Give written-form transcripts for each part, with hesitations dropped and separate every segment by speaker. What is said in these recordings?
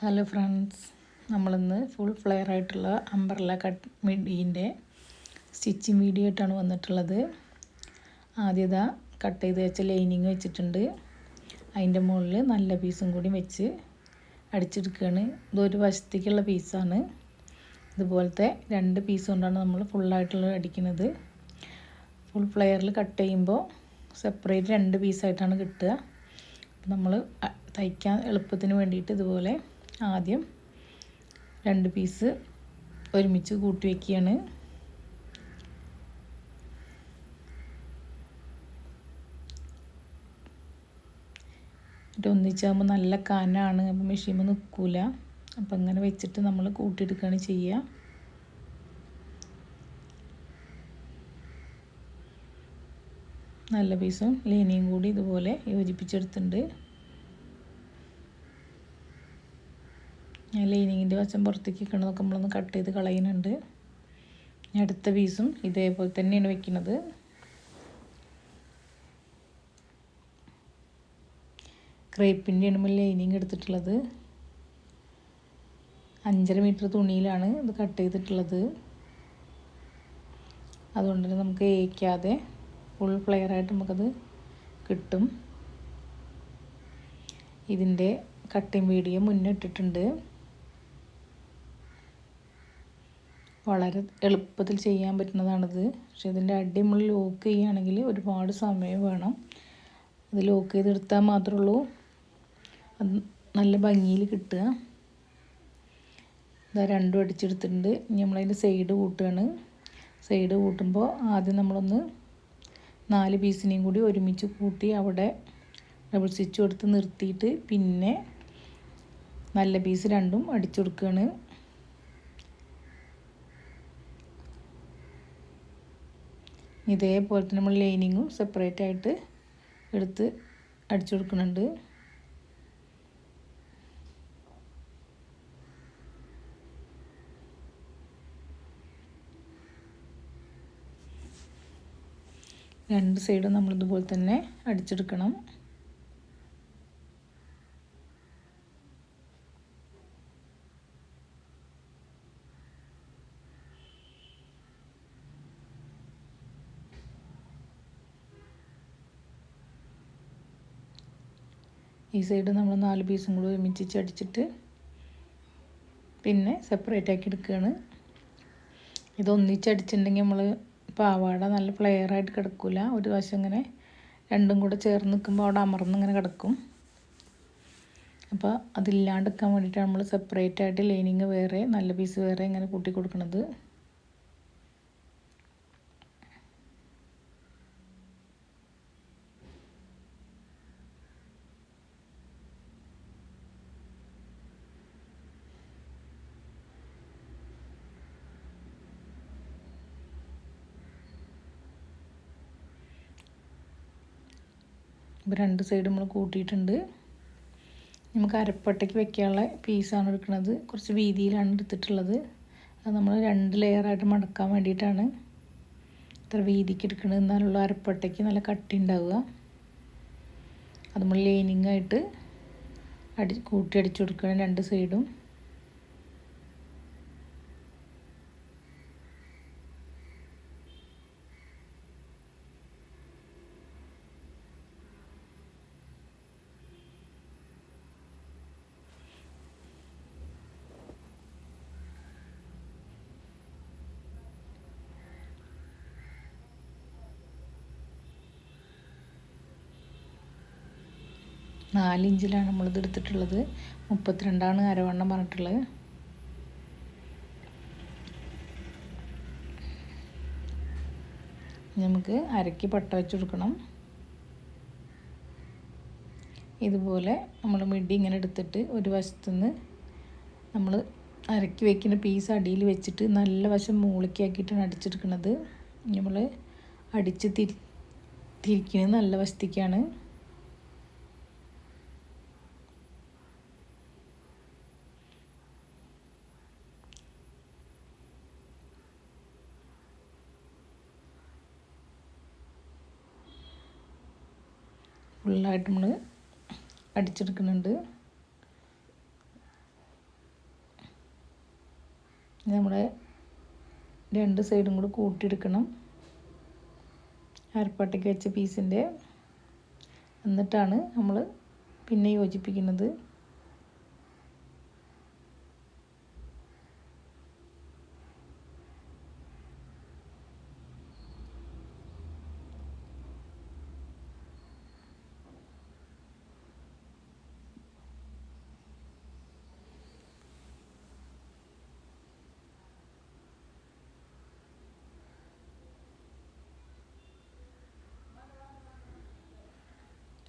Speaker 1: Hello friends, നമ്മളിന്ന് full flare ആയിട്ടുള്ള umbrella cut മിഡീൻ്റെ stitching video ആയിട്ടാണ് വന്നിട്ടുള്ളത്. ആദ്യത കട്ട് ചെയ്ത് വെച്ച ലൈനിങ് വെച്ചിട്ടുണ്ട്. അതിൻ്റെ മുകളിൽ നല്ല പീസും കൂടി വെച്ച് അടിച്ചെടുക്കുകയാണ്. ഇതൊരു വശത്തേക്കുള്ള പീസാണ്. ഇതുപോലത്തെ 2 പീസ് കൊണ്ടാണ് നമ്മൾ ഫുള്ളായിട്ടുള്ള അടിക്കുന്നത്. ഫുൾ ഫ്ലെയറിൽ കട്ട് ചെയ്യുമ്പോൾ സെപ്പറേറ്റ് 2 പീസായിട്ടാണ് കിട്ടുക. നമ്മൾ തയ്ക്കാൻ എളുപ്പത്തിന് വേണ്ടിയിട്ട് ഇതുപോലെ ആദ്യം 2 പീസ് ഒരുമിച്ച് കൂട്ടി വയ്ക്കുകയാണ്. ഒന്നിച്ചാകുമ്പോൾ നല്ല കനാണ്, അപ്പോൾ മെഷീനിൽ നിൽക്കില്ല. അപ്പോൾ ഇങ്ങനെ വെച്ചിട്ട് നമ്മൾ കൂട്ടിയെടുക്കുകയാണ് ചെയ്യുക. നല്ല പീസും ലൈനിങ്ങും കൂടി ഇതുപോലെ യോജിപ്പിച്ചെടുത്തിട്ടുണ്ട്. ഞാൻ ലൈനിങ്ങിൻ്റെ വശം പുറത്തേക്ക് വെക്കണതൊക്കെ നമ്മളൊന്ന് കട്ട് ചെയ്ത് കളയുന്നുണ്ട്. അടുത്ത പീസും ഇതേപോലെ തന്നെയാണ് വെക്കുന്നത്. ക്രേപ്പിൻ്റെയാണ് നമ്മൾ ലൈനിങ് എടുത്തിട്ടുള്ളത്. 5.5 മീറ്റർ തുണിയിലാണ് ഇത് കട്ട് ചെയ്തിട്ടുള്ളത്. അതുകൊണ്ട് തന്നെ നമുക്ക് ഏയ്ക്കാതെ ഫുൾ ഫ്ലെയർ ആയിട്ട് നമുക്കത് കിട്ടും. ഇതിൻ്റെ കട്ടിങ് വീഡിയോ മുന്നേ ഇട്ടിട്ടുണ്ട്. വളരെ എളുപ്പത്തിൽ ചെയ്യാൻ പറ്റുന്നതാണിത്. പക്ഷേ ഇതിൻ്റെ അടി നമ്മൾ ലോക്ക് ചെയ്യുകയാണെങ്കിൽ ഒരുപാട് സമയം വേണം. അത് ലോക്ക് ചെയ്തെടുത്താൽ മാത്രമേ ഉള്ളൂ അത് നല്ല ഭംഗിയിൽ കിട്ടുക. ഇതാ 2 അടിച്ചെടുത്തിട്ടുണ്ട്. ഇനി നമ്മളതിൻ്റെ സൈഡ് കൂട്ടുകയാണ്. സൈഡ് കൂട്ടുമ്പോൾ ആദ്യം നമ്മളൊന്ന് 4 പീസിനെയും കൂടി ഒരുമിച്ച് കൂട്ടി അവിടെ ഡബിൾ സ്റ്റിച്ച് കൊടുത്ത് നിർത്തിയിട്ട് പിന്നെ നല്ല പീസ് 2ഉം അടിച്ചു കൊടുക്കുകയാണ്. ഇതേപോലെ തന്നെ നമ്മൾ ലൈനിങ്ങും സെപ്പറേറ്റ് ആയിട്ട് എടുത്ത് അടിച്ചു കൊടുക്കുന്നുണ്ട്. രണ്ട് സൈഡും നമ്മളിതുപോലെ തന്നെ അടിച്ചെടുക്കണം. ഈ സൈഡ് നമ്മൾ 4 പീസും കൂടി ഒരുമിച്ച് അടിച്ചിട്ട് പിന്നെ സെപ്പറേറ്റ് ആക്കി എടുക്കുകയാണ്. ഇതൊന്നിച്ചടിച്ചിട്ടുണ്ടെങ്കിൽ നമ്മൾ പാവാട നല്ല ഫ്ലെയർ ആയിട്ട് കിടക്കില്ല. ഒരു വശം ഇങ്ങനെ രണ്ടും കൂടെ ചേർന്ന് നിൽക്കുമ്പോൾ അവിടെ അമർന്നിങ്ങനെ കിടക്കും. അപ്പോൾ അതില്ലാണ്ടിരിക്കാൻ വേണ്ടിയിട്ടാണ് നമ്മൾ സെപ്പറേറ്റ് ആയിട്ട് ലൈനിങ് വേറെ നല്ല പീസ് വേറെ ഇങ്ങനെ കൂട്ടി കൊടുക്കുന്നത്. ഇപ്പോൾ 2 സൈഡ് നമ്മൾ കൂട്ടിയിട്ടുണ്ട്. നമുക്ക് അരപ്പട്ടയ്ക്ക് വെക്കാനുള്ള പീസാണ് എടുക്കുന്നത്. കുറച്ച് വീതിയിലാണ് എടുത്തിട്ടുള്ളത്. അത് നമ്മൾ 2 ലെയറായിട്ട് മടക്കാൻ വേണ്ടിയിട്ടാണ് ഇത്ര വീതിക്ക് എടുക്കുന്നത്. എന്നാലുള്ള അരപ്പട്ടയ്ക്ക് നല്ല കട്ടി ഉണ്ടാവുക. അത് നമ്മൾ ലൈനിങ്ങായിട്ട് കൂട്ടി അടിച്ചു കൊടുക്കണം 2 സൈഡും. നാല് ഇഞ്ചിലാണ് നമ്മളിത് എടുത്തിട്ടുള്ളത്. 32ആണ് അരവണ്ണം പറഞ്ഞിട്ടുള്ളത്. നമുക്ക് അരയ്ക്ക് പട്ട വെച്ച് കൊടുക്കണം. ഇതുപോലെ നമ്മൾ മിഡി ഇങ്ങനെ എടുത്തിട്ട് ഒരു വശത്തുനിന്ന് നമ്മൾ അരക്കി വയ്ക്കുന്ന പീസ് അടിയിൽ വെച്ചിട്ട് നല്ല വശം മൂളിക്കാക്കിയിട്ടാണ് അടിച്ചെടുക്കുന്നത്. നമ്മൾ അടിച്ച് തിരിക്കുന്നത് നല്ല വശത്തേക്കാണ്. ഫുള്ളായിട്ട് നമ്മൾ അടിച്ചെടുക്കുന്നുണ്ട്. നമ്മുടെ രണ്ട് സൈഡും കൂടി കൂട്ടിയെടുക്കണം, അരപ്പട്ടയ്ക്ക് വെച്ച പീസിൻ്റെ. എന്നിട്ടാണ് നമ്മൾ പിന്നെ യോജിപ്പിക്കുന്നത്.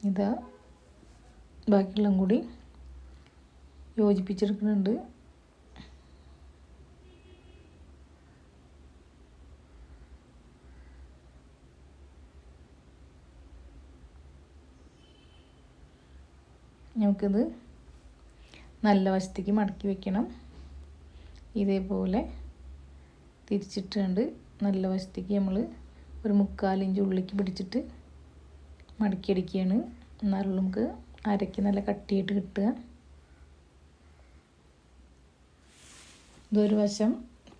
Speaker 1: ഇതാ ബാക്കിയെല്ലാം കൂടി യോജിപ്പിച്ചെടുക്കുന്നുണ്ട്. നമുക്കിത് നല്ല വശത്തേക്ക് മടക്കി വെക്കണം. ഇതേപോലെ തിരിച്ചിട്ടുണ്ട് നല്ല വശത്തേക്ക് നമ്മൾ ഒരു 3/4 ഇഞ്ച് ഉള്ളിലേക്ക് പിടിച്ചിട്ട് മടക്കിയടിക്കുകയാണ്. എന്നാലും നമുക്ക് അരയ്ക്ക് നല്ല കട്ടിയായിട്ട് കിട്ടുക. ഇതൊരു വശം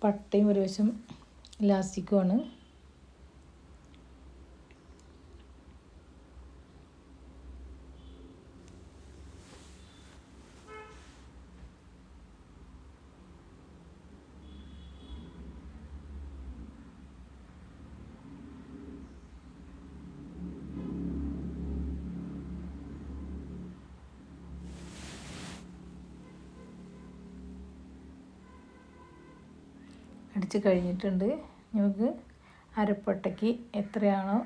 Speaker 1: പട്ടയും ഒരു വശം ഇലാസ്റ്റിക്കുമാണ്. അടിച്ച് കഴിഞ്ഞിട്ടുണ്ട്. നമുക്ക് അരപ്പട്ടയ്ക്ക് എത്രയാണോ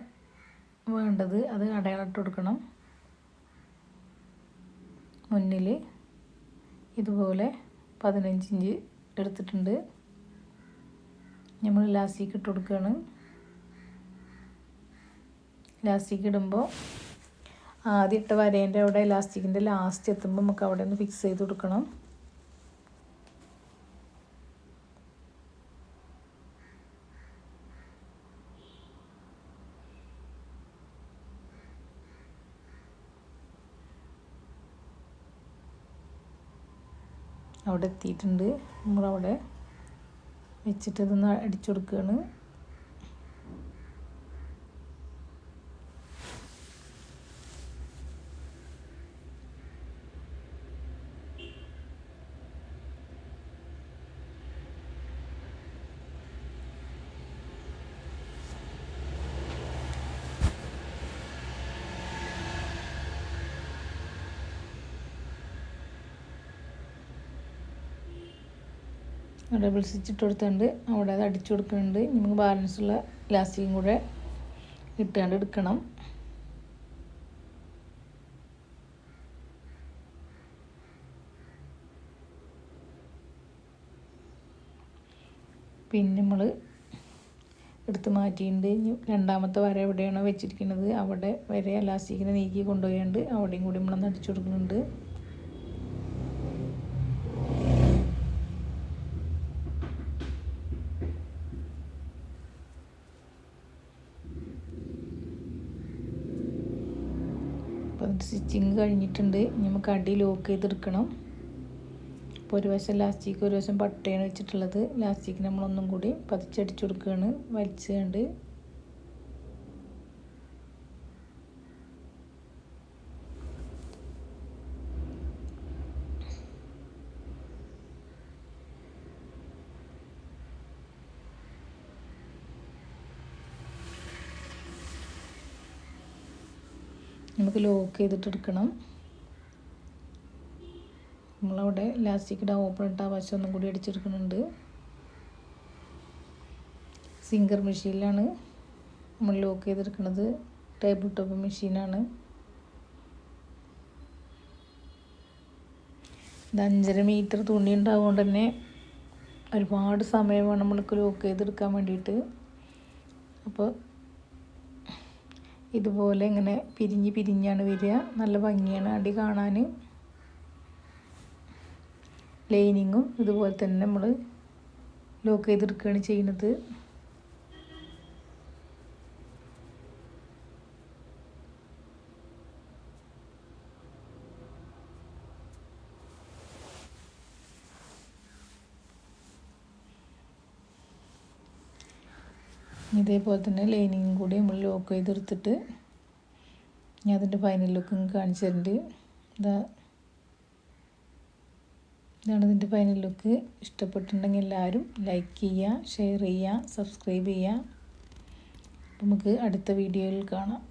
Speaker 1: വേണ്ടത് അത് അടയാളിട്ട് കൊടുക്കണം. മുന്നിൽ ഇതുപോലെ 15 ഇഞ്ച് എടുത്തിട്ടുണ്ട്. നമ്മൾ ലാസ്റ്റിക്ക് ഇട്ട് കൊടുക്കുകയാണ്. ലാസ്റ്റിക്ക് ഇടുമ്പോൾ ആദ്യം ഇട്ട വരേൻ്റെ അവിടെ ലാസ്റ്റിക്കിൻ്റെ ലാസ്റ്റ് എത്തുമ്പോൾ നമുക്ക് അവിടെ ഒന്ന് ഫിക്സ് ചെയ്ത് കൊടുക്കണം. അവിടെ എത്തിയിട്ടുണ്ട്. നമ്മളവിടെ വെച്ചിട്ട് ഇതൊന്ന് അടിച്ചു കൊടുക്കുകയാണ്. ഡബിൾ സ്റ്റിച്ച് ഇട്ട് കൊടുത്തുകൊണ്ട് അവിടെ അത് അടിച്ചു കൊടുക്കുന്നുണ്ട്. നമുക്ക് ബാലൻസുള്ള ലാസ്റ്റിക്കും കൂടെ ഇട്ടുകൊണ്ട് എടുക്കണം. പിന്നെ നമ്മൾ എടുത്ത് മാറ്റിയിട്ടുണ്ട്. രണ്ടാമത്തെ വര എവിടെയാണോ വെച്ചിരിക്കുന്നത് അവിടെ വരെ ലാസ്റ്റിക്കിനെ നീക്കി കൊണ്ടുപോയാണ്ട് അവിടെയും കൂടി നമ്മളൊന്ന് അടിച്ചു കൊടുക്കുന്നുണ്ട്. അപ്പോൾ സ്റ്റിച്ചിങ് കഴിഞ്ഞിട്ടുണ്ട്. നമുക്ക് അടി ലോക്ക് ചെയ്തെടുക്കണം. അപ്പോൾ ഒരു വശം ലാസ്റ്റിക്ക് ഒരു വശം പട്ടയാണ് വെച്ചിട്ടുള്ളത്. ലാസ്റ്റിക്ക് നമ്മളൊന്നും കൂടി പതിച്ചടിച്ചു കൊടുക്കുകയാണ് വലിച്ചുകൊണ്ട്. നമുക്ക് ലോക്ക് ചെയ്തിട്ടെടുക്കണം. നമ്മളവിടെ ലാസ്റ്റിക്കിടെ ഓപ്പൺ ഇട്ട ആ വശം ഒന്നും കൂടി അടിച്ചെടുക്കുന്നുണ്ട്. സിംഗർ മെഷീനിലാണ് നമ്മൾ ലോക്ക് ചെയ്തെടുക്കുന്നത്. ടേബിൾ ടോപ്പ് മെഷീനാണ്. ഇത് 5.5 മീറ്റർ തുണി ഉണ്ടാവുകൊണ്ട് തന്നെ ഒരുപാട് സമയം വേണം നമ്മൾക്ക് ലോക്ക് ചെയ്തെടുക്കാൻ വേണ്ടിയിട്ട്. അപ്പോൾ ഇതുപോലെ ഇങ്ങനെ പിരിഞ്ഞാണ് വരിക. നല്ല ഭംഗിയാണ് അടി കാണാൻ. ലൈനിങ്ങും ഇതുപോലെ തന്നെ നമ്മൾ ലോക്ക് ചെയ്തെടുക്കുകയാണ് ചെയ്യുന്നത്. ഇതേപോലെ തന്നെ ലൈനിങ്ങും കൂടി നമ്മൾ ലോക്ക് ചെയ്തെടുത്തിട്ട് ഞാൻ അതിൻ്റെ ഫൈനൽ ലുക്കും കാണിച്ചു തരുന്നുണ്ട്. ഇതാണ് ഇതിൻ്റെ ഫൈനൽ ലുക്ക്. ഇഷ്ടപ്പെട്ടിട്ടുണ്ടെങ്കിൽ എല്ലാവരും ലൈക്ക് ചെയ്യുക, ഷെയർ ചെയ്യുക, സബ്സ്ക്രൈബ് ചെയ്യുക. നമുക്ക് അടുത്ത വീഡിയോയിൽ കാണാം.